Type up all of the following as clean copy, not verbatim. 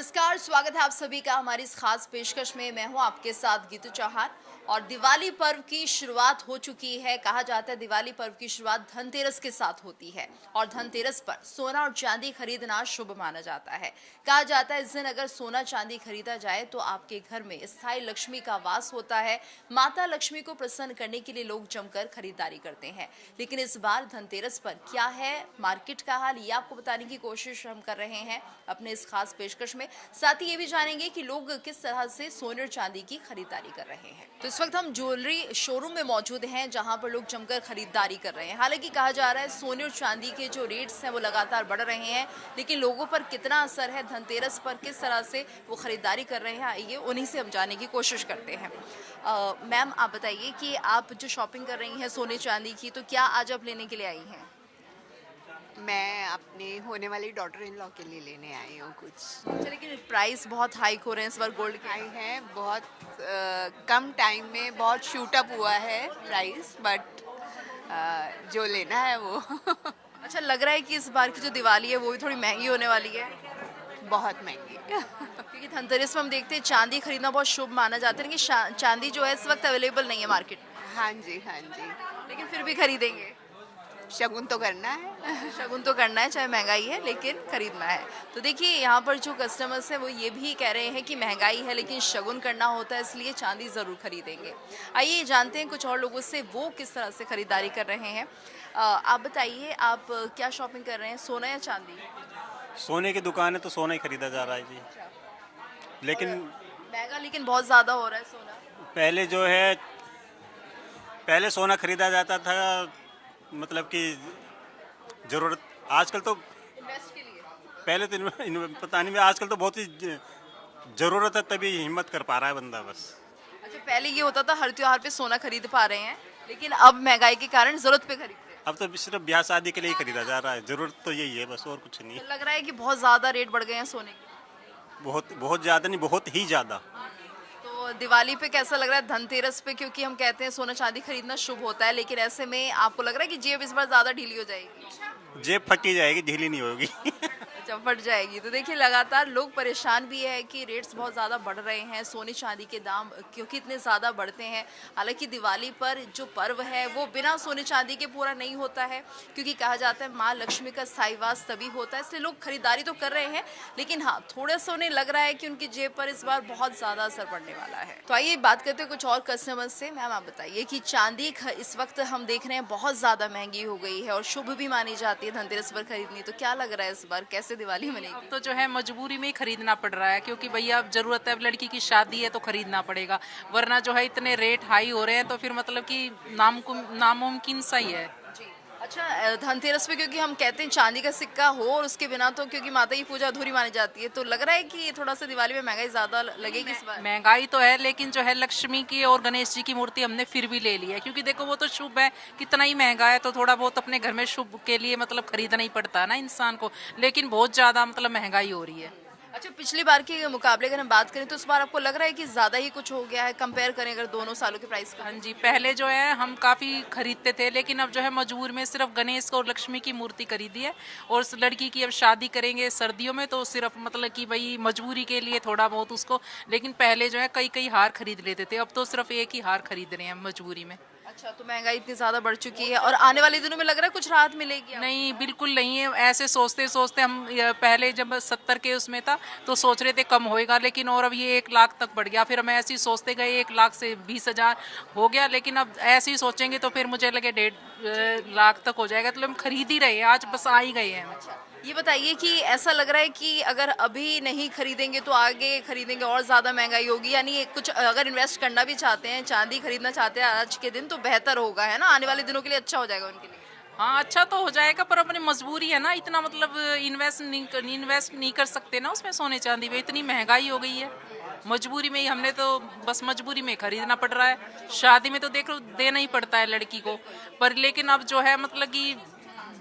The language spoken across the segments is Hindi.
नमस्कार, स्वागत है आप सभी का हमारी इस खास पेशकश में। मैं हूं आपके साथ गीतू चौहान और दिवाली पर्व की शुरुआत हो चुकी है। कहा जाता है दिवाली पर्व की शुरुआत धनतेरस के साथ होती है और धनतेरस पर सोना और चांदी खरीदना शुभ माना जाता है। कहा जाता है इस दिन अगर सोना चांदी खरीदा जाए तो आपके घर में स्थायी लक्ष्मी का वास होता है। माता लक्ष्मी को प्रसन्न करने के लिए लोग जमकर खरीदारी करते हैं। लेकिन इस बार धनतेरस पर क्या है मार्केट का हाल, ये आपको बताने की कोशिश हम कर रहे हैं अपने इस खास पेशकश में। साथ ही ये भी जानेंगे कि लोग किस तरह से सोने और चांदी की खरीदारी कर रहे हैं। तो इस वक्त हम ज्वेलरी शोरूम में मौजूद हैं जहां पर लोग जमकर खरीदारी कर रहे हैं। हालांकि कहा जा रहा है सोने और चांदी के जो रेट्स हैं वो लगातार बढ़ रहे हैं, लेकिन लोगों पर कितना असर है, धनतेरस पर किस तरह से वो खरीदारी कर रहे हैं, आइए उन्हीं से हम जानने की कोशिश करते हैं। मैम, आप बताइए कि आप जो शॉपिंग कर रही हैं सोने चांदी की, तो क्या आज आप लेने के लिए आई हैं? मैं अपनी होने वाली डॉटर इन लॉ के लिए लेने आई हूँ कुछ। अच्छा, लेकिन प्राइस बहुत हाइक हो रहे हैं इस बार गोल्ड के। आई है बहुत कम टाइम में बहुत शूट अप हुआ है प्राइस, बट जो लेना है वो अच्छा, लग रहा है कि इस बार की जो दिवाली है वो भी थोड़ी महंगी होने वाली है, बहुत महंगी क्योंकि धनतेरस में हम देखते हैं चांदी खरीदना बहुत शुभ माना जाता है, लेकिन चांदी जो है इस वक्त अवेलेबल नहीं है मार्केट में, हाँ जी हाँ जी, लेकिन फिर भी खरीदेंगे। शगुन तो करना है शगुन तो करना है, चाहे महंगाई है लेकिन खरीदना है। तो देखिए यहाँ पर जो कस्टमर्स हैं वो ये भी कह रहे हैं कि महंगाई है लेकिन शगुन करना होता है, इसलिए चांदी ज़रूर खरीदेंगे। आइए जानते हैं कुछ और लोगों से वो किस तरह से खरीदारी कर रहे हैं। आप बताइए, आप क्या शॉपिंग कर रहे हैं, सोना या चांदी? सोने की दुकान है तो सोना ही खरीदा जा रहा है जी। लेकिन महंगा लेकिन बहुत ज़्यादा हो रहा है सोना। पहले जो है पहले सोना खरीदा जाता था, मतलब कि ज़रूरत, आजकल तो इन्वेस्ट के लिए। पहले तो पता नहीं, आजकल तो बहुत ही ज़रूरत है तभी हिम्मत कर पा रहा है बंदा बस। अच्छा, पहले ये होता था हर त्योहार पे सोना खरीद पा रहे हैं, लेकिन अब महंगाई के कारण ज़रूरत पे खरीदते हैं। अब तो सिर्फ ब्याह शादी के लिए ही खरीदा जा रहा है, ज़रूरत तो यही है बस, और कुछ नहीं। तो लग रहा है कि बहुत ज़्यादा रेट बढ़ गए हैं सोने के। बहुत बहुत ज़्यादा नहीं, बहुत ही ज़्यादा। तो दिवाली पे कैसा लग रहा है, धनतेरस पे, क्योंकि हम कहते हैं सोना चांदी खरीदना शुभ होता है, लेकिन ऐसे में आपको लग रहा है कि जेब इस बार ज़्यादा ढीली हो जाएगी? जेब फटी जाएगी, ढीली नहीं होगी जब फट जाएगी। तो देखिए लगातार लोग परेशान भी है कि रेट्स बहुत ज़्यादा बढ़ रहे हैं, सोने चांदी के दाम क्योंकि इतने ज़्यादा बढ़ते हैं। हालांकि दिवाली पर जो पर्व है वो बिना सोने चांदी के पूरा नहीं होता है, क्योंकि कहा जाता है माँ लक्ष्मी का स्थायी वास तभी होता है, इसलिए लोग खरीदारी तो कर रहे हैं, लेकिन हाँ थोड़ा सा उन्हें लग रहा है कि उनकी जेब पर इस बार बहुत ज़्यादा असर पड़ने वाला है। तो आइए बात करते हैं कुछ और कस्टमर से। मैम, आप बताइए कि चांदी इस वक्त हम देख रहे हैं बहुत ज़्यादा महंगी हो गई है और शुभ भी मानी जाती है धनतेरस पर खरीदनी, तो क्या लग रहा है इस बार कैसे दिवाली मनेगी? अब तो जो है मजबूरी में ही खरीदना पड़ रहा है, क्योंकि भैया अब जरूरत है, अब लड़की की शादी है तो खरीदना पड़ेगा, वरना जो है इतने रेट हाई हो रहे हैं तो फिर मतलब कि नामुमकिन सा ही है। जी। अच्छा, धनतेरस पे क्योंकि हम कहते हैं चांदी का सिक्का हो और उसके बिना तो क्योंकि माता की पूजा अधूरी मानी जाती है, तो लग रहा है कि थोड़ा सा दिवाली में महंगाई ज्यादा लगेगी इस बार। महंगाई तो है, लेकिन जो है लक्ष्मी की और गणेश जी की मूर्ति हमने फिर भी ले ली है, क्योंकि देखो वो तो शुभ है, कितना ही महंगा है तो थोड़ा बहुत अपने घर में शुभ के लिए मतलब खरीदना ही पड़ता है ना इंसान को, लेकिन बहुत ज्यादा मतलब महंगाई हो रही है। अच्छा, पिछली बार के मुकाबले अगर हम बात करें तो इस बार आपको लग रहा है कि ज्यादा ही कुछ हो गया है, कंपेयर करें अगर दोनों सालों के प्राइस का? हाँ जी, पहले जो है हम काफ़ी खरीदते थे, लेकिन अब जो है मजबूर में सिर्फ गणेश और लक्ष्मी की मूर्ति खरीदी है, और उस लड़की की अब शादी करेंगे सर्दियों में तो सिर्फ मतलब कि भाई मजबूरी के लिए थोड़ा बहुत उसको, लेकिन पहले जो है कई कई हार खरीद लेते थे, अब तो सिर्फ एक ही हार खरीद रहे हैं मजबूरी में। अच्छा, तो महंगाई इतनी ज्यादा बढ़ चुकी है और आने वाले दिनों में लग रहा है कुछ राहत मिलेगी आपको? नहीं, बिल्कुल नहीं है, ऐसे सोचते सोचते हम पहले जब 70 के उसमें था तो सोच रहे थे कम होएगा, लेकिन और अब ये 1 लाख तक बढ़ गया, फिर हम ऐसे ही सोचते गए 1 लाख से 20,000 हो गया, लेकिन अब ऐसे ही सोचेंगे तो फिर मुझे लगे 1.5 लाख तक हो जाएगा, तो हम खरीद ही रहे हैं, आज बस आ ही गए हैं। ये बताइए कि ऐसा लग रहा है कि अगर अभी नहीं खरीदेंगे तो आगे खरीदेंगे और ज़्यादा महंगाई होगी, यानी कुछ अगर इन्वेस्ट करना भी चाहते हैं, चांदी खरीदना चाहते हैं आज के दिन, तो बेहतर होगा, है ना, आने वाले दिनों के लिए अच्छा हो जाएगा उनके लिए? हाँ, अच्छा तो हो जाएगा, पर अपनी मजबूरी है ना, इतना मतलब इन्वेस्ट नहीं कर सकते ना उसमें, सोने चांदी में इतनी महंगाई हो गई है, मजबूरी में ही हमने तो बस मजबूरी में खरीदना पड़ रहा है। शादी में तो देखो देना ही पड़ता है लड़की को, पर लेकिन अब जो है मतलब कि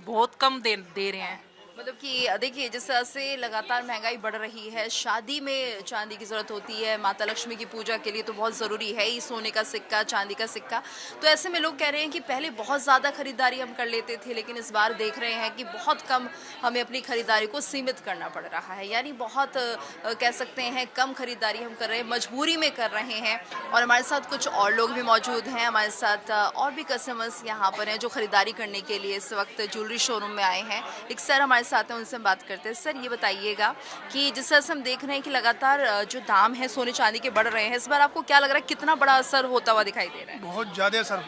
बहुत कम दे रहे हैं। मतलब कि देखिए जिस तरह से लगातार महंगाई बढ़ रही है, शादी में चांदी की ज़रूरत होती है, माता लक्ष्मी की पूजा के लिए तो बहुत ज़रूरी है ही सोने का सिक्का, चांदी का सिक्का। तो ऐसे में लोग कह रहे हैं कि पहले बहुत ज़्यादा खरीदारी हम कर लेते थे, लेकिन इस बार देख रहे हैं कि बहुत कम हमें अपनी खरीदारी को सीमित करना पड़ रहा है। यानी बहुत कह सकते हैं कम खरीदारी हम कर रहे हैं, मजबूरी में कर रहे हैं। और हमारे साथ कुछ और लोग भी मौजूद हैं, हमारे साथ और भी कस्टमर्स यहाँ पर हैं जो खरीदारी करने के लिए इस वक्त ज्वेलरी शोरूम में आए हैं। एक सर हमारे साथ हैं, उनसे हम बात करते हैं। सर ये बताइएगा कि जिस तरह से हम देख रहे हैं कि लगातार जो दाम है सोने चांदी के बढ़ रहे हैं, इस बार आपको क्या लग रहा है कितना बड़ा असर होता हुआ दिखाई दे रहा है? बहुत ज़्यादा असर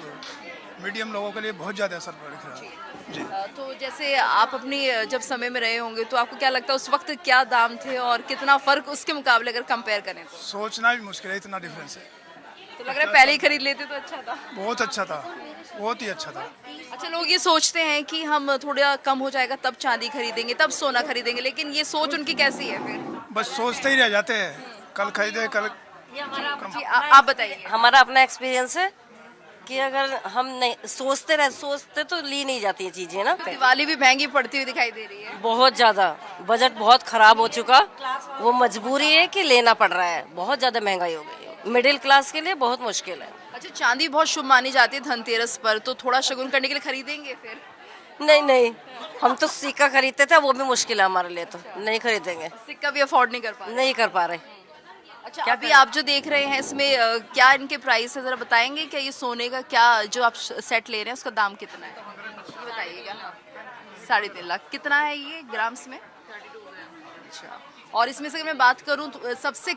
मीडियम लोगों के लिए बहुत ज़्यादा असर पड़ रहा है जी। तो जैसे आप अपनी जब समय में रहे होंगे तो आपको क्या लगता है उस वक्त क्या दाम थे और कितना फर्क उसके मुकाबले अगर कंपेयर करें तो? सोचना भी मुश्किल है, इतना डिफरेंस है। तो लग रहा है पहले ही खरीद लेते तो अच्छा था। बहुत अच्छा था, बहुत ही अच्छा था। अच्छा, लोग ये सोचते हैं कि हम थोड़ा कम हो जाएगा तब चांदी खरीदेंगे, तब सोना खरीदेंगे, लेकिन ये सोच उनकी कैसी है फिर? बस सोचते ही रह जाते हैं, कल खरीदे कल। जी, आप बताइए। हमारा अपना एक्सपीरियंस है कि अगर हम नहीं सोचते तो ली नहीं जाती है चीजें ना। दिवाली भी महंगी पड़ती हुई दिखाई दे रही है। बहुत ज्यादा बजट बहुत खराब हो चुका, वो मजबूरी है कि लेना पड़ रहा है, बहुत ज्यादा महंगाई हो गई है, मिडिल क्लास के लिए बहुत मुश्किल है। अच्छा, चांदी बहुत शुभ मानी जाती है धनतेरस पर, तो थोड़ा शगुन करने के लिए खरीदेंगे फिर? नहीं, हम तो सिक्का खरीदते थे, वो भी मुश्किल है हमारे लिए, तो नहीं खरीदेंगे, सिक्का भी अफोर्ड नहीं कर पा रहे। नहीं कर पा रहे। अच्छा, अभी आप जो देख रहे हैं इसमें क्या इनके प्राइस है, जरा बताएंगे क्या? ये सोने का क्या जो आप सेट ले रहे हैं उसका दाम कितना है, ये बताइएगा। 3.5 लाख कितना है ये ग्राम्स में? अच्छा, और इसमें से अगर मैं बात करूं तो सबसे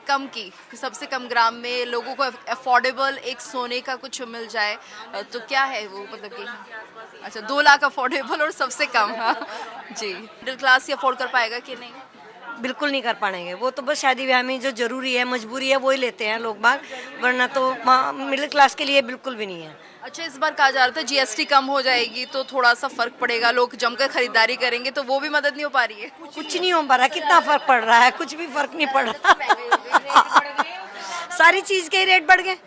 कम ग्राम में लोगों को अफोर्डेबल एक सोने का कुछ मिल जाए तो क्या है वो, मतलब कि अच्छा 2 लाख अफोर्डेबल और सबसे कम। हाँ जी, मिडिल क्लास ही अफोर्ड कर पाएगा कि नहीं? बिल्कुल नहीं कर पाएंगे, वो तो बस शादी ब्याह में जो जरूरी है, मजबूरी है, वो ही लेते हैं लोग बाग, वरना तो मिडिल क्लास के लिए बिल्कुल भी नहीं है। अच्छा, इस बार कहा जा रहा था जीएसटी कम हो जाएगी तो थोड़ा सा फर्क पड़ेगा, लोग जमकर खरीदारी करेंगे, तो वो भी मदद नहीं हो पा रही है? कुछ नहीं हो पा रहा, कितना फर्क पड़ रहा है, कुछ भी फर्क नहीं पड़ रहा। सारी चीज के रेट बढ़ गए।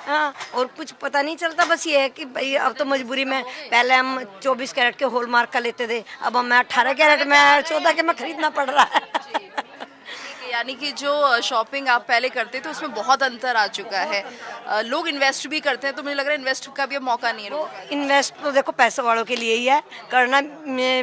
हाँ, और कुछ पता नहीं चलता, बस ये है कि भाई अब तो मजबूरी में, पहले हम 24 कैरेट के हॉलमार्क का लेते थे, अब हमें 18 कैरेट में 14 के में खरीदना पड़ रहा है। यानी कि जो शॉपिंग आप पहले करते थे उसमें बहुत अंतर आ चुका है। लोग इन्वेस्ट भी करते हैं, तो मुझे लग रहा है इन्वेस्ट का भी अब मौका नहीं है लोगों को। इन्वेस्ट तो देखो पैसे वालों के लिए ही है करना,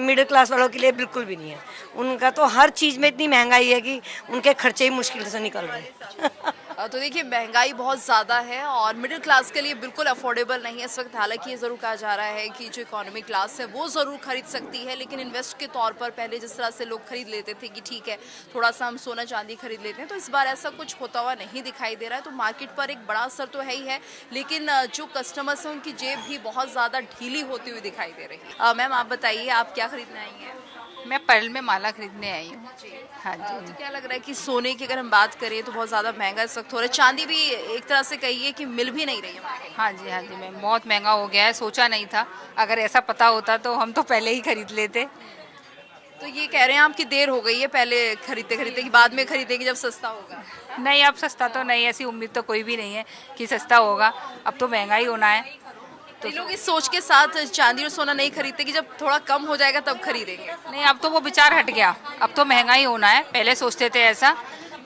मिडिल क्लास वालों के लिए बिल्कुल भी नहीं है। उनका तो हर चीज़ में इतनी महंगाई है कि उनके खर्चे ही मुश्किल से निकल रहे हैं। तो देखिए महंगाई बहुत ज़्यादा है और मिडिल क्लास के लिए बिल्कुल अफोर्डेबल नहीं है इस वक्त। हालांकि ये ज़रूर कहा जा रहा है कि जो इकोनॉमिक क्लास है वो ज़रूर खरीद सकती है, लेकिन इन्वेस्ट के तौर पर पहले जिस तरह से लोग खरीद लेते थे कि ठीक है थोड़ा सा हम सोना चांदी खरीद लेते हैं, तो इस बार ऐसा कुछ होता हुआ नहीं दिखाई दे रहा है। तो मार्केट पर एक बड़ा असर तो है ही है, लेकिन जो कस्टमर्स हैं उनकी जेब भी बहुत ज़्यादा ढीली होती हुई दिखाई दे रही है। मैम आप बताइए, आप क्या खरीदने आई हैं? मैं पर्ल में माला खरीदने आई हूँ। हाँ जी। तो क्या लग रहा है कि सोने की अगर हम बात करें तो बहुत ज़्यादा महंगा इस वक्त हो रहा है, चांदी भी एक तरह से कहिए कि मिल भी नहीं रही है मार्केट में। हाँ जी मैम, बहुत महंगा हो गया है, सोचा नहीं था, अगर ऐसा पता होता तो हम तो पहले ही खरीद लेते। तो ये कह रहे हैं आपकी देर हो गई है पहले खरीदते कि बाद में खरीदेंगे जब सस्ता होगा? नहीं, अब सस्ता तो नहीं, ऐसी उम्मीद तो कोई भी नहीं है कि सस्ता होगा, अब तो महंगा ही होना है। तो लोग इस सोच के साथ चांदी और सोना नहीं खरीदते कि जब थोड़ा कम हो जाएगा तब खरीदेंगे। नहीं, अब तो वो विचार हट गया, अब तो महंगा ही होना है। पहले सोचते थे ऐसा,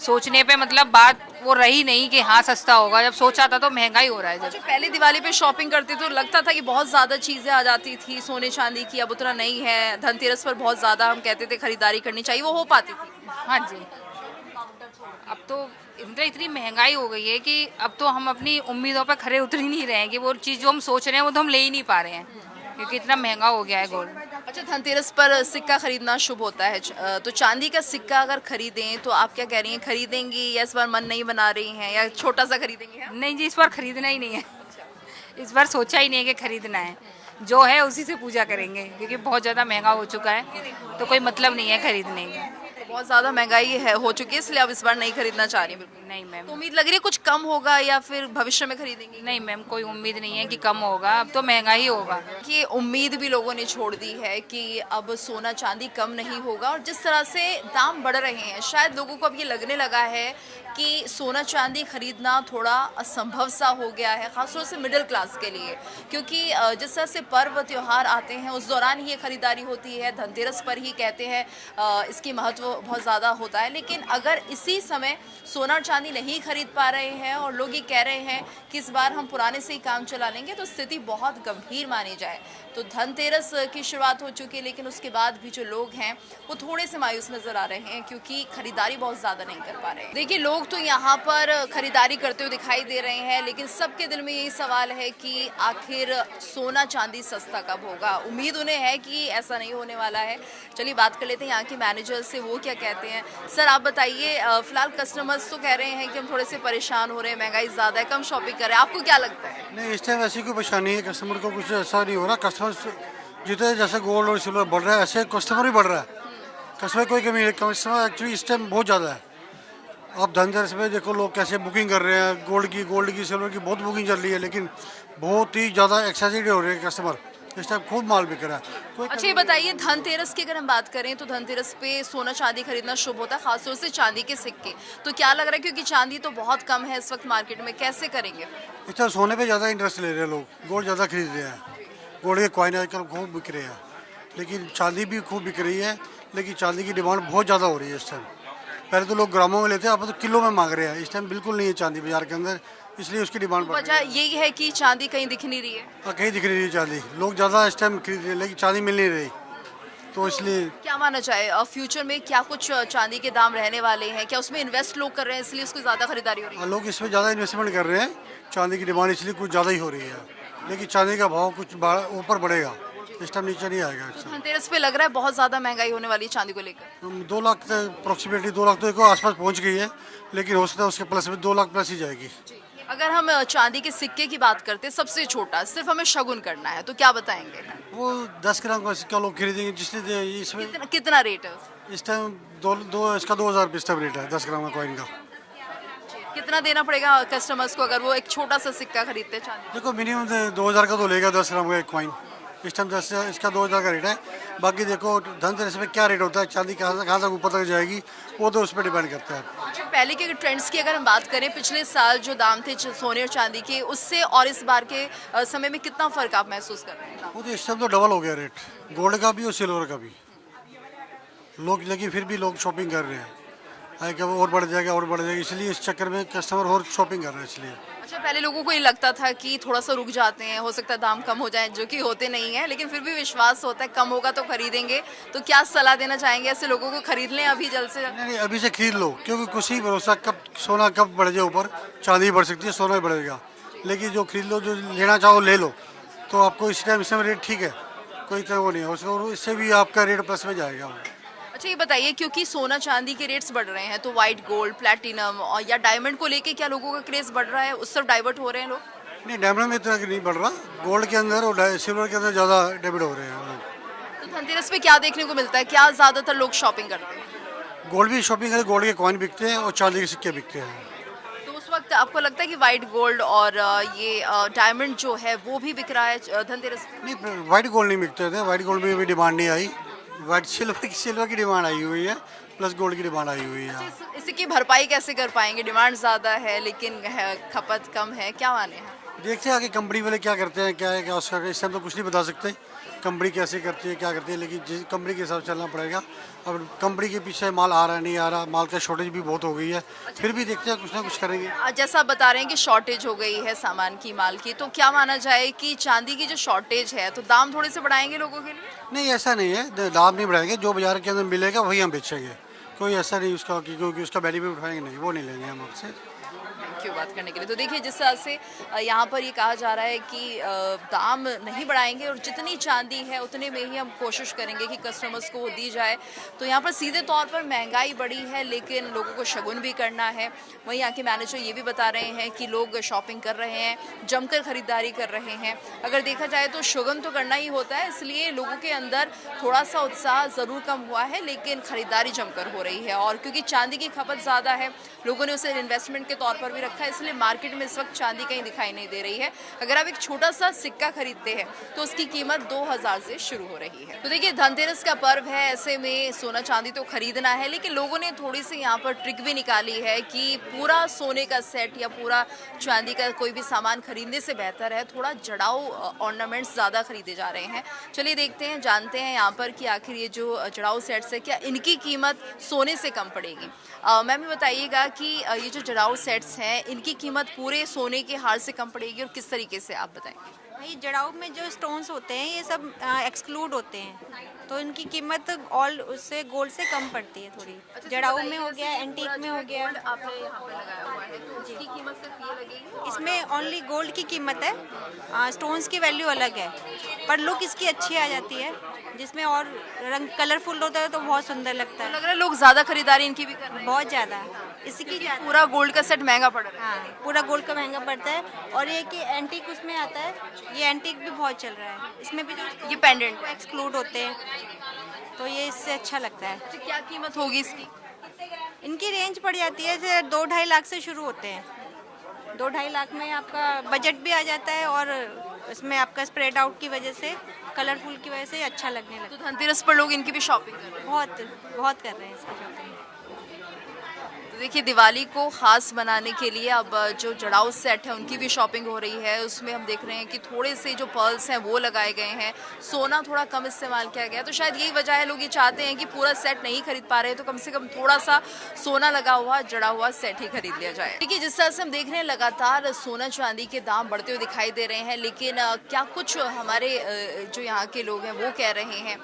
सोचने पे मतलब बात वो रही नहीं कि हाँ सस्ता होगा, जब सोचा था तो महंगा ही हो रहा है। जब जो पहले दिवाली पे शॉपिंग करते तो लगता था कि बहुत ज़्यादा चीज़ें आ जाती थी सोने चांदी की, अब उतना नहीं है। धनतेरस पर बहुत ज़्यादा हम कहते थे खरीदारी करनी चाहिए, वो हो पाती थी। हाँ जी, अब तो इतनी महंगाई हो गई है कि अब तो हम अपनी उम्मीदों पर खरे उतर ही नहीं रहे हैं कि वो चीज़ जो हम सोच रहे हैं वो तो हम ले ही नहीं पा रहे हैं, क्योंकि इतना महंगा हो गया है गोल्ड। अच्छा, धनतेरस पर सिक्का खरीदना शुभ होता है, तो चांदी का सिक्का अगर खरीदें तो आप क्या कह रही हैं, खरीदेंगी या इस बार मन नहीं बना रही हैं या छोटा सा खरीदेंगे? नहीं जी, इस बार खरीदना ही नहीं है, इस बार सोचा ही नहीं है कि खरीदना है, जो है उसी से पूजा करेंगे, क्योंकि बहुत ज़्यादा महंगा हो चुका है, तो कोई मतलब नहीं है खरीदने का। बहुत ज़्यादा महंगाई है हो चुकी है, इसलिए अब इस बार नहीं खरीदना चाह रही बिल्कुल। नहीं मैम, तो उम्मीद लग रही है कुछ कम होगा या फिर भविष्य में खरीदेंगी? नहीं मैम, कोई उम्मीद नहीं है कि कम होगा, अब तो महंगा ही होगा। कि उम्मीद भी लोगों ने छोड़ दी है कि अब सोना चांदी कम नहीं होगा, और जिस तरह से दाम बढ़ रहे हैं शायद लोगों को अब ये लगने लगा है कि सोना चांदी खरीदना थोड़ा असंभव सा हो गया है, खासतौर से मिडिल क्लास के लिए, क्योंकि जिस तरह से पर्व त्योहार आते हैं उस दौरान ही ये खरीदारी होती है। धनतेरस पर ही कहते हैं इसकी महत्व बहुत ज़्यादा होता है, लेकिन अगर इसी समय सोना और चांदी नहीं खरीद पा रहे हैं और लोग ये कह रहे हैं कि इस बार हम पुराने से ही काम चला लेंगे, तो स्थिति बहुत गंभीर मानी जाए। तो धनतेरस की शुरुआत हो चुकी है, लेकिन उसके बाद भी जो लोग हैं वो थोड़े से मायूस नजर आ रहे हैं, क्योंकि खरीदारी बहुत ज़्यादा नहीं कर पा रहे हैं। देखिए, लोग तो यहाँ पर खरीदारी करते हुए दिखाई दे रहे हैं, लेकिन सबके दिल में यही सवाल है कि आखिर सोना चांदी सस्ता कब होगा। उम्मीद उन्हें है कि ऐसा नहीं होने वाला है। चलिए बात कर लेते हैं यहाँ के मैनेजर से, वो क्या कहते हैं। सर आप बताइए, फिलहाल कस्टमर्स तो कह रहे हैं कि हम थोड़े से परेशान हो रहे हैं, महंगाई ज़्यादा है, कम शॉपिंग कर रहे हैं, आपको क्या लगता है? नहीं, इस टाइम ऐसी कोई परेशानी है, कस्टमर को कुछ ऐसा नहीं हो रहा। कस्टमर जितने जैसे गोल्ड और सिल्वर बढ़ रहा है ऐसे कस्टमर भी बढ़ रहा है। कस्टमर कोई कमी नहीं, कस्टमर एक्चुअली इस टाइम बहुत ज़्यादा है। अब धनतेरस में देखो लोग कैसे बुकिंग कर रहे हैं, गोल्ड की सिल्वर की बहुत बुकिंग चल रही है, लेकिन बहुत ही ज़्यादा एक्साइटेड हो रहे हैं कस्टमर। इस टाइम खूब माल बिक रहा है। कोई अच्छा ये बताइए, धनतेरस की अगर हम बात करें तो धनतेरस पे सोना चांदी खरीदना शुभ होता है, खासतौर से चांदी के सिक्के, तो क्या लग रहा है, क्योंकि चांदी तो बहुत कम है इस वक्त मार्केट में, कैसे करेंगे? इस टाइम सोने पे ज़्यादा इंटरेस्ट ले रहे हैं लोग, गोल्ड ज़्यादा खरीद रहे हैं। गोल्ड के कॉइन आजकल खूब बिक रहे हैं, लेकिन चांदी भी खूब बिक रही है, लेकिन चांदी की डिमांड बहुत ज़्यादा हो रही है इस टाइम। पहले तो लोग ग्रामों में लेते हैं, अब तो किलो में मांग रहे हैं। इस टाइम बिल्कुल नहीं है चांदी बाजार के अंदर, इसलिए उसकी डिमांड बढ़ रही वजह यही है कि चांदी कहीं दिख नहीं रही है। है। कहीं दिख रही है चांदी, लोग ज़्यादा इस टाइम खरीद रहे हैं, लेकिन चांदी मिल नहीं रही, तो इसलिए। क्या माना जाए, फ्यूचर में क्या कुछ चांदी के दाम रहने वाले हैं, क्या उसमें इन्वेस्ट लोग कर रहे हैं इसलिए उसको ज़्यादा खरीदारी हो रही है? लोग इसमें ज़्यादा इन्वेस्टमेंट कर रहे हैं, चांदी की डिमांड इसलिए कुछ ज़्यादा ही हो रही है, लेकिन चांदी का भाव कुछ ऊपर बढ़ेगा, इस टाइम नीचे नहीं आएगा। धनतेरस पे लग रहा है बहुत ज़्यादा महंगाई होने वाली है चांदी को लेकर। 2 लाख अप्रोक्सीमेटली 2 लाख तो देखो आसपास पहुंच गई है, लेकिन हो सकता है उसके प्लस में 2 लाख प्लस ही जाएगी। अगर हम चांदी के सिक्के की बात करते हैं, सबसे छोटा, सिर्फ हमें शगुन करना है, तो क्या बताएंगे? वो 10 ग्राम का सिक्का लोग खरीदेंगे, जिसने इसमें कितना रेट है? इस टाइम इसका 2000 रुपये इस टाइम रेट है 10 ग्राम का कॉइन का। कितना देना पड़ेगा कस्टमर्स को अगर वो एक छोटा सा सिक्का खरीदते हैं चांदी? देखो मिनिमम 2000 का तो लेगा 10 ग्राम का एक कॉइन। इस टाइम इसका 2000 का रेट है। बाकी देखो धनतेरस में क्या रेट होता है, चांदी कहाँ तक ऊपर तक जाएगी, वो तो उस पर डिपेंड करता है। अच्छा, पहले के ट्रेंड्स की अगर हम बात करें, पिछले साल जो दाम थे सोने और चांदी के, उससे और इस बार के समय में कितना फर्क आप महसूस कर रहे हैं? वो तो इस टाइम तो डबल हो गया रेट, गोल्ड का भी और सिल्वर का भी। लोग लेकिन फिर भी लोग शॉपिंग कर रहे हैं, आए कि वो और बढ़ जाएगा, इसलिए इस चक्कर में कस्टमर और शॉपिंग कर रहे हैं इसलिए। अच्छा, पहले लोगों को ये लगता था कि थोड़ा सा रुक जाते हैं, हो सकता है दाम कम हो जाए, जो कि होते नहीं है, लेकिन फिर भी विश्वास होता है कम होगा तो खरीदेंगे। तो क्या सलाह देना चाहेंगे ऐसे लोगों को, खरीद लें अभी जल्द से जल्द? नहीं, अभी से खरीद लो, क्योंकि कुछ ही भरोसा कब सोना कब बढ़ जाए ऊपर, चांदी बढ़ सकती है, सोना भी बढ़ेगा। लेकिन जो खरीद लो, जो लेना चाहो ले लो, तो आपको इस टाइम रेट ठीक है, कोई तरह वो नहीं है, और इससे भी आपका रेट प्लस में जाएगा। अच्छा ये बताइए, क्योंकि सोना चांदी के रेट्स बढ़ रहे हैं, तो वाइट गोल्ड, प्लैटिनम और या डायमंड को लेके क्या लोगों का क्रेज बढ़ रहा है, उस तरफ डाइवर्ट हो रहे हैं लोग? नहीं, डायमंड में इतना नहीं बढ़ रहा, गोल्ड के अंदर और सिल्वर के अंदर ज़्यादा डेबिट हो रहे हैं लोग। तो धनतेरस पे क्या देखने को मिलता है, क्या ज़्यादातर लोग शॉपिंग करते हैं? गोल्ड भी शॉपिंग करते, गोल्ड के कॉइन बिकते हैं और चांदी के सिक्के बिकते हैं। तो उस वक्त आपको लगता है कि वाइट गोल्ड और ये डायमंड जो है वो भी बिक रहा है धनतेरस पे? नहीं, वाइट गोल्ड नहीं बिकते थे, वाइट गोल्ड में भी डिमांड नहीं आई, वाइट सिल्वर की डिमांड आई हुई है, प्लस गोल्ड की डिमांड आई हुई है। इसकी भरपाई कैसे कर पाएंगे, डिमांड ज़्यादा है लेकिन खपत कम है, क्या माने हैं? देखते हैं आगे कंपनी वाले क्या करते हैं, क्या है क्या उसका, इस टाइम तो कुछ नहीं बता सकते कंपनी कैसे करती है, क्या करती है, लेकिन जिस कंपनी के हिसाब से चलना पड़ेगा। अब कंपनी के पीछे माल आ रहा है नहीं आ रहा, माल का शॉर्टेज भी बहुत हो गई है, फिर भी देखते हैं कुछ ना कुछ करेंगे। जैसा आप बता रहे हैं कि शॉर्टेज हो गई है सामान की, माल की, तो क्या माना जाए कि चांदी की जो शॉर्टेज है तो दाम थोड़े से बढ़ाएंगे लोगों के लिए? नहीं, ऐसा नहीं है, दाम नहीं बढ़ाएंगे, जो बाजार के अंदर मिलेगा वही हम बेचेंगे, कोई ऐसा नहीं उसका क्योंकि उसका बेनिफिट उठाएंगे नहीं, वो नहीं लेंगे हम आपसे। क्यों बात करने के लिए। तो देखिए जिस तरह से यहाँ पर ये कहा जा रहा है कि दाम नहीं बढ़ाएंगे और जितनी चांदी है उतने में ही हम कोशिश करेंगे कि कस्टमर्स को दी जाए। तो यहाँ पर सीधे तौर पर महंगाई बढ़ी है लेकिन लोगों को शगुन भी करना है। वहीं यहाँ के मैनेजर ये भी बता रहे हैं कि लोग शॉपिंग कर रहे हैं, जमकर खरीदारी कर रहे हैं। अगर देखा जाए तो शगुन तो करना ही होता है, इसलिए लोगों के अंदर थोड़ा सा उत्साह ज़रूर कम हुआ है लेकिन खरीदारी जमकर हो रही है। और क्योंकि चांदी की खपत ज़्यादा है, लोगों ने उसे इन्वेस्टमेंट के तौर पर भी रखा है, इसलिए मार्केट में इस वक्त चांदी कहीं दिखाई नहीं दे रही है। अगर आप एक छोटा सा सिक्का खरीदते हैं तो उसकी कीमत 2000 से शुरू हो रही है। तो देखिए धनतेरस का पर्व है, ऐसे में सोना चांदी तो खरीदना है लेकिन लोगों ने थोड़ी सी यहाँ पर ट्रिक भी निकाली है कि पूरा सोने का सेट या पूरा चांदी का कोई भी सामान खरीदने से बेहतर है थोड़ा जड़ाऊ ऑर्नामेंट्स ज़्यादा खरीदे जा रहे हैं। चलिए देखते हैं, जानते हैं यहाँ पर कि आखिर ये जो जड़ाऊ सेट्स है क्या इनकी कीमत सोने से कम पड़ेगी। मैम बताइएगा कि ये जो जड़ाऊ सेट्स हैं इनकी कीमत पूरे सोने के हार से कम पड़ेगी और किस तरीके से, आप बताएं। ये जड़ाऊ में जो स्टोन्स होते हैं ये सब एक्सक्लूड होते हैं, तो इनकी कीमत ऑल उससे गोल्ड से कम पड़ती है थोड़ी। जड़ाऊ में हो गया, एंटीक में हो गया। आपने यहाँ पर लगाया हुआ है तो उसकी कीमत सिर्फ ये लगेगी? इसमें ओनली गोल्ड की कीमत है, स्टोन्स की वैल्यू अलग है, पर लुक इसकी अच्छी आ जाती है। जिसमें और रंग कलरफुल होता है तो बहुत सुंदर लगता है। लग रहा है लोग ज़्यादा खरीदारी इनकी भी कर रहे हैं। बहुत ज़्यादा इसकी पूरा गोल्ड का सेट महंगा पड़ रहा है। हाँ, पूरा गोल्ड का महंगा पड़ता है। और ये कि एंटीक उसमें आता है, ये एंटीक भी बहुत चल रहा है। इसमें भी जो ये पेंडेंट एक्सक्लूड होते हैं तो ये इससे अच्छा लगता है। तो क्या कीमत होगी इसकी? इनकी रेंज पड़ जाती है, जैसे 2-2.5 लाख से शुरू होते हैं। 2-2.5 लाख में आपका बजट भी आ जाता है और इसमें आपका स्प्रेड आउट की वजह से, कलरफुल की वजह से अच्छा लगने लगता है। तो धनतेरस पर लोग इनकी भी शॉपिंग कर रहे हैं। बहुत कर रहे हैं इसकी शॉपिंग। तो देखिए दिवाली को ख़ास बनाने के लिए अब जो जड़ाऊ सेट है उनकी भी शॉपिंग हो रही है। उसमें हम देख रहे हैं कि थोड़े से जो पर्ल्स हैं वो लगाए गए हैं, सोना थोड़ा कम इस्तेमाल किया गया। तो शायद यही वजह है, लोग ये चाहते हैं कि पूरा सेट नहीं खरीद पा रहे तो कम से कम थोड़ा सा सोना लगा हुआ जड़ा हुआ सेट ही खरीद लिया जाए। देखिए जिस तरह से हम देख रहे हैं लगातार सोना चांदी के दाम बढ़ते हुए दिखाई दे रहे हैं, लेकिन क्या कुछ हमारे जो यहाँ के लोग हैं वो कह रहे हैं,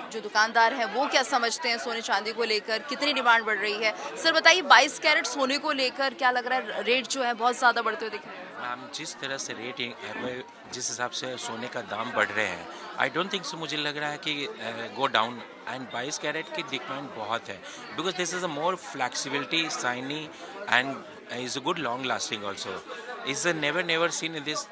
जो दुकानदार हैं वो क्या समझते हैं सोने चांदी को लेकर, कितनी डिमांड बढ़ रही है। सर बताइए 22 कैरेट सोने को लेकर क्या लग रहा है, रेट जो है बहुत ज़्यादा बढ़ते हुए दिख रहे हैं? मैम जिस तरह से जिस हिसाब से सोने का दाम बढ़ रहे हैं, आई डोंट थिंक सो, मुझे लग रहा है कि गो डाउन। एंड 22 कैरेट की डिमांड बहुत है because this is a more flexibility, shiny and is a good long lasting also. Is a never seen in this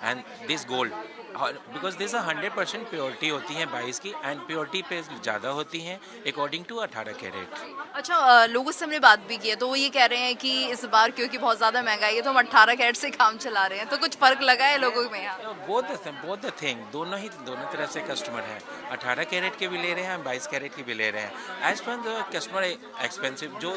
and this gold, because this 100% purity होती है 22 की, एंड प्योरिटी पे ज़्यादा होती हैं अकॉर्डिंग टू 18 कैरेट। अच्छा, लोगों से हमने बात भी की है तो वो ये कह रहे हैं कि इस बार क्योंकि बहुत ज़्यादा महंगाई है तो हम 18 कैरेट से काम चला रहे हैं, तो कुछ फ़र्क लगा है लोगों में यहाँ? बोथ द थिंग, दोनों तरह से कस्टमर हैं। 18 कैरेट के भी ले रहे हैं, 22 कैरेट के भी ले रहे हैं। As per the customer expensive, जो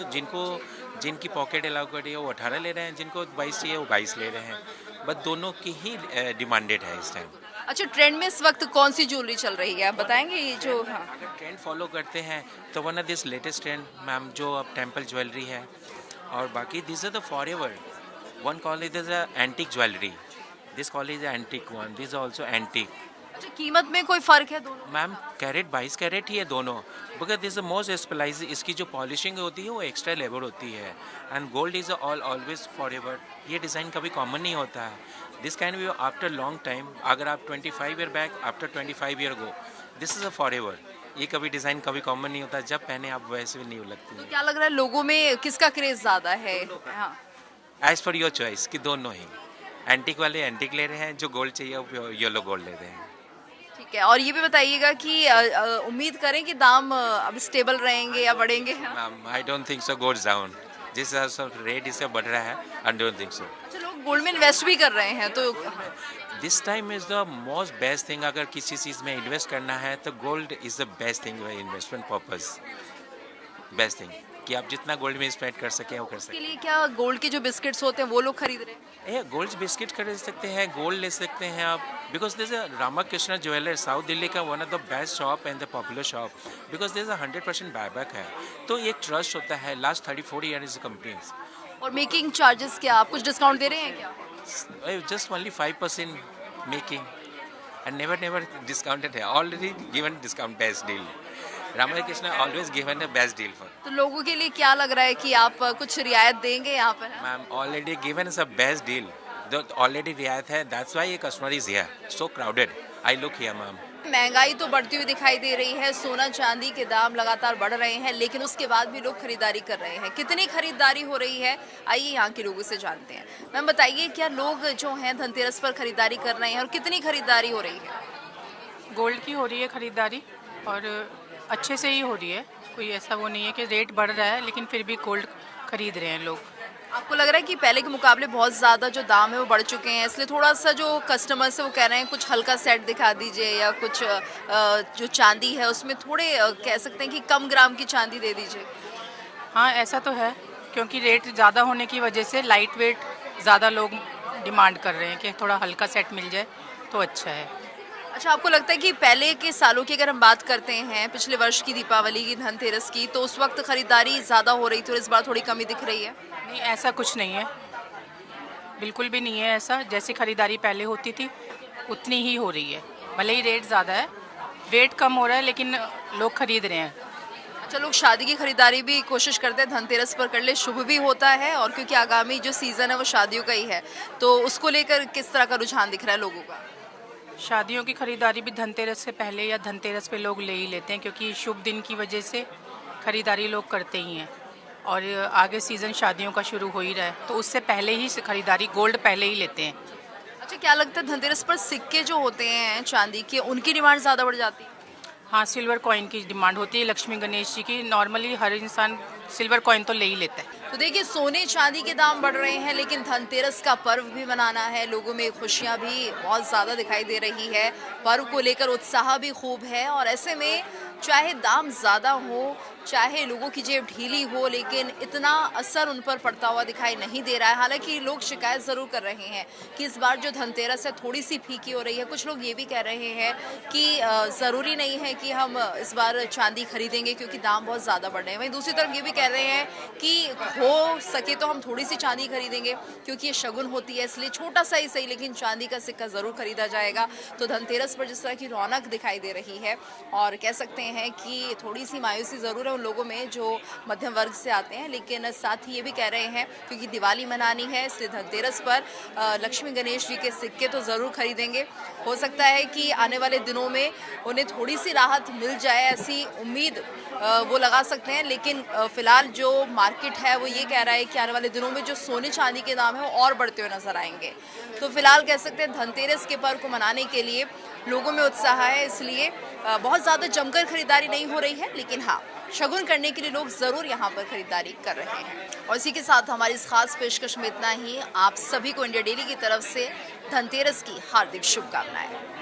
जिनकी पॉकेट अलाउ करी है वो 18 ले रहे हैं, जिनको 22 चाहिए वो 22 ले रहे हैं। बट दोनों की ही डिमांडेड है इस टाइम। अच्छा, ट्रेंड में इस वक्त कौन सी ज्वेलरी चल रही है, आप बताएंगे? ये जो अगर ट्रेंड फॉलो करते हैं तो one of this latest trend ma'am जो अब टेम्पल ज्वेलरी है, और बाकी this is the for ever one call is antique jewellery, this call is antique one, this also antique. अच्छा, कीमत में कोई फ़र्क है दोनों? मैम कैरेट 22 कैरेट ही है दोनों, बिकॉज दिस मोस्ट स्पेशलाइज, इसकी जो पॉलिशिंग होती है वो एक्स्ट्रा लेबर होती है। And gold is always for ever, ये डिज़ाइन कभी कॉमन नहीं होता है। This can be after long time, अगर आप 25 year back, after 25 year go, this is a for ever. ये कभी डिज़ाइन कभी कॉमन नहीं होता, जब पहने आप वैसे भी नहीं लगती। तो क्या लग रहा है लोगों में किसका क्रेज़ ज़्यादा है? हाँ, एज पर योर चॉइस कि दोनों ही, एंटिक वाले एंटिक ले रहे हैं, जो गोल्ड चाहिए वो येलो गोल्ड ले रहे हैं। ठीक है। और ये भी बताइएगा कि उम्मीद करें कि दाम अब स्टेबल रहेंगे या बढ़ेंगे? Ma'am I don't think so gold down, जिस हिसाब से रेट इससे बढ़ रहा है, आई डोंट थिंक सो। अच्छा, लोग गोल्ड में इन्वेस्ट भी कर रहे हैं तो this time is the most best thing. अगर किसी चीज़ में इन्वेस्ट करना है तो gold is the best thing by investment purpose, best thing कि आप जितना गोल्ड में स्पेंड कर सकें वो कर इसके सकें। लिए क्या गोल्ड के जो बिस्किट्स होते हैं वो लोग खरीद रहे हैं? गोल्ड बिस्किट खरीद सकते हैं, गोल्ड ले सकते हैं आप, because this Ramakrishna jeweller South Delhi का one of the best shop and the popular shop, because this 100% buyback है, तो एक ट्रस्ट होता है लास्ट 34 ईयर्स कंपनीज। और मेकिंग चार्जेस क्या, आप कुछ डिस्काउंट दे रहे हैं क्या? Just only 5% making, and never discounted है, already given discount best deal, Ramaya Krishna always given the best deal for. तो लोगों के लिए क्या लग रहा है कि आप कुछ रियायत देंगे यहाँ पर? Ma'am, already given us a best deal. The already रियायत है. That's why ये customer is here. So crowded. I look here, ma'am. महंगाई तो बढ़ती हुई दिखाई दे रही है, सोना चांदी के दाम लगातार बढ़ रहे हैं, लेकिन उसके बाद भी लोग खरीदारी कर रहे हैं। कितनी खरीदारी हो रही है, आइए यहाँ के लोगों से जानते हैं। मैम बताइए, क्या लोग जो हैं धनतेरस पर खरीदारी कर रहे हैं और कितनी खरीदारी हो रही है? गोल्ड की हो रही है खरीदारी और अच्छे से ही हो रही है। कोई ऐसा वो नहीं है कि रेट बढ़ रहा है, लेकिन फिर भी गोल्ड खरीद रहे हैं लोग। आपको लग रहा है कि पहले के मुकाबले बहुत ज़्यादा जो दाम है वो बढ़ चुके हैं, इसलिए थोड़ा सा जो कस्टमर्स है वो कह रहे हैं कुछ हल्का सेट दिखा दीजिए या कुछ जो चांदी है उसमें थोड़े कह सकते हैं कि कम ग्राम की चांदी दे दीजिए? हाँ, ऐसा तो है, क्योंकि रेट ज़्यादा होने की वजह से लाइट वेट ज़्यादा लोग डिमांड कर रहे हैं कि थोड़ा हल्का सेट मिल जाए तो अच्छा है। अच्छा, आपको लगता है कि पहले के सालों की अगर हम बात करते हैं, पिछले वर्ष की दीपावली की, धनतेरस की, तो उस वक्त खरीदारी ज़्यादा हो रही थी और इस बार थोड़ी कमी दिख रही है? नहीं, ऐसा कुछ नहीं है, बिल्कुल भी नहीं है ऐसा। जैसी खरीदारी पहले होती थी उतनी ही हो रही है, भले ही रेट ज़्यादा है, वेट कम हो रहा है, लेकिन लोग खरीद रहे हैं। अच्छा, लोग शादी की खरीदारी भी कोशिश करते हैं धनतेरस पर कर ले, शुभ भी होता है, और क्योंकि आगामी जो सीज़न है वो शादियों का ही है, तो उसको लेकर किस तरह का रुझान दिख रहा है लोगों का? शादियों की खरीदारी भी धनतेरस से पहले या धनतेरस पे लोग ले ही लेते हैं, क्योंकि शुभ दिन की वजह से खरीदारी लोग करते ही हैं और आगे सीज़न शादियों का शुरू हो ही रहा है, तो उससे पहले ही खरीदारी गोल्ड पहले ही लेते हैं। अच्छा, क्या लगता है धनतेरस पर सिक्के जो होते हैं चांदी के, उनकी डिमांड ज़्यादा बढ़ जाती है? हाँ, सिल्वर कॉइन की डिमांड होती है लक्ष्मी गणेश जी की। नॉर्मली हर इंसान सिल्वर कॉइन तो ले ही लेता है। तो देखिए, सोने चांदी के दाम बढ़ रहे हैं, लेकिन धनतेरस का पर्व भी मनाना है, लोगों में खुशियां भी बहुत ज़्यादा दिखाई दे रही है, पर्व को लेकर उत्साह भी खूब है, और ऐसे में चाहे दाम ज़्यादा हो, चाहे लोगों की जेब ढीली हो, लेकिन इतना असर उन पर पड़ता हुआ दिखाई नहीं दे रहा है। हालांकि लोग शिकायत ज़रूर कर रहे हैं कि इस बार जो धनतेरस है थोड़ी सी फीकी हो रही है। कुछ लोग ये भी कह रहे हैं कि ज़रूरी नहीं है कि हम इस बार चांदी खरीदेंगे क्योंकि दाम बहुत ज़्यादा बढ़ रहे हैं। वहीं दूसरी तरफ ये भी कह रहे हैं कि हो सके तो हम थोड़ी सी चांदी खरीदेंगे क्योंकि ये शगुन होती है, इसलिए छोटा सा ही सही लेकिन चांदी का सिक्का ज़रूर खरीदा जाएगा। तो धनतेरस पर जिस तरह की रौनक दिखाई दे रही है, और कह सकते हैं कि थोड़ी सी मायूसी ज़रूर है उन लोगों में जो मध्यम वर्ग से आते हैं, लेकिन साथ ही ये भी कह रहे हैं क्योंकि दिवाली मनानी है, इसलिए धनतेरस पर लक्ष्मी गणेश जी के सिक्के तो ज़रूर खरीदेंगे। हो सकता है कि आने वाले दिनों में उन्हें थोड़ी सी राहत मिल जाए, ऐसी उम्मीद वो लगा सकते हैं। लेकिन फ़िलहाल जो मार्केट है वो ये कह रहा है कि आने वाले दिनों में जो सोने चांदी के दाम है वो और बढ़ते हुए नजर आएंगे। तो फिलहाल कह सकते हैं धनतेरस के पर्व को मनाने के लिए लोगों में उत्साह है, इसलिए बहुत ज़्यादा जमकर खरीदारी नहीं हो रही है, लेकिन हाँ, शगुन करने के लिए लोग ज़रूर यहाँ पर खरीदारी कर रहे हैं। और इसी के साथ हमारी इस खास पेशकश में इतना ही। आप सभी को इंडिया डेली की तरफ से धनतेरस की हार्दिक शुभकामनाएं।